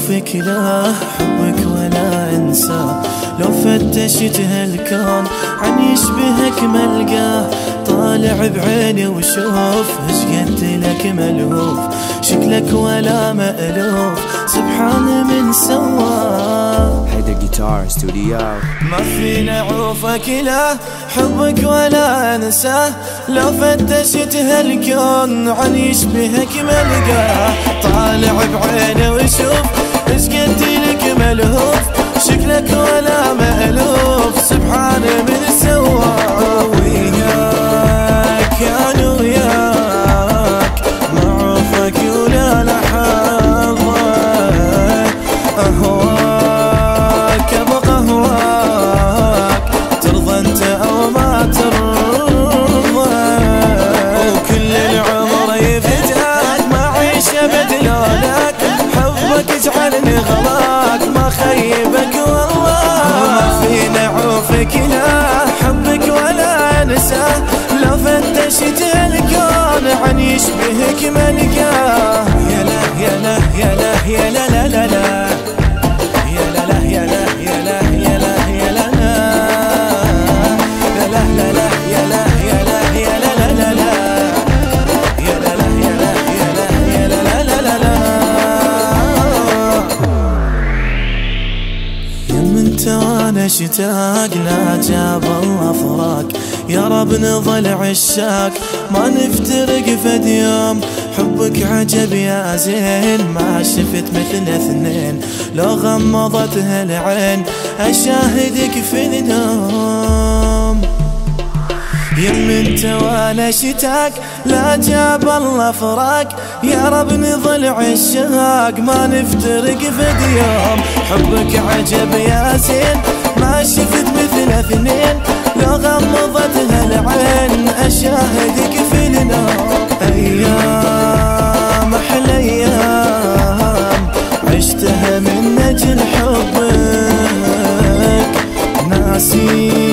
أشوفك لا حبك ولا أنساه، لو فتشت هالكون عن يشبهك ملقاه. طالع بعيني وشوف ايش قد لك ملهوف، شكلك ولا مألوف سبحان من سواه. هيدا جيتار استوديو. ما فينا عوفك لا حبك ولا أنساه، لو فتشت هالكون عن يشبهك ملقاه. طالع بعيني وشوف ايش قد لك ملهوف، شكلك ولا مألوف سبحان من سواه. وياك انا وياك معروفك ولا لحظة، اهواك ابقى اهواك ترضى انت او ما ترضى. وكل العمر يفتاك ما عيش ابد لولاك، حبك يجعلني غلاك ما خيبك والله. ما فينا عوفك لا حبك ولا انساه، لو فتشت الكون عن يشبهك ملقاه. يا لا يا لا يا لا يا لا لا لا لا، يا لا لا يا لا يا لا يا لا يا لا لا، يا لا لا لا يا لا يا لا يا لا لا لا لا، يا لا لا يا لا يا لا يا لا لا لا لا لا. يم انت وانا اشتاق لا جاب الله فراق، يا رب نظل عشاق ما نفترق فد يوم. حبك عجب يا زين ما شفت مثل اثنين، لو غمضتها العين اشاهدك في النوم. يم انت وانا شتاق لا جاب الله فراق، يا رب نظل عشاق ما نفترق فد يوم. حبك عجب يا زين ما شفت مثل اثنين، لو غمضتها العين اشاهدك في النوم. ايام احلى ايام عشتها من اجل حبك، ناسي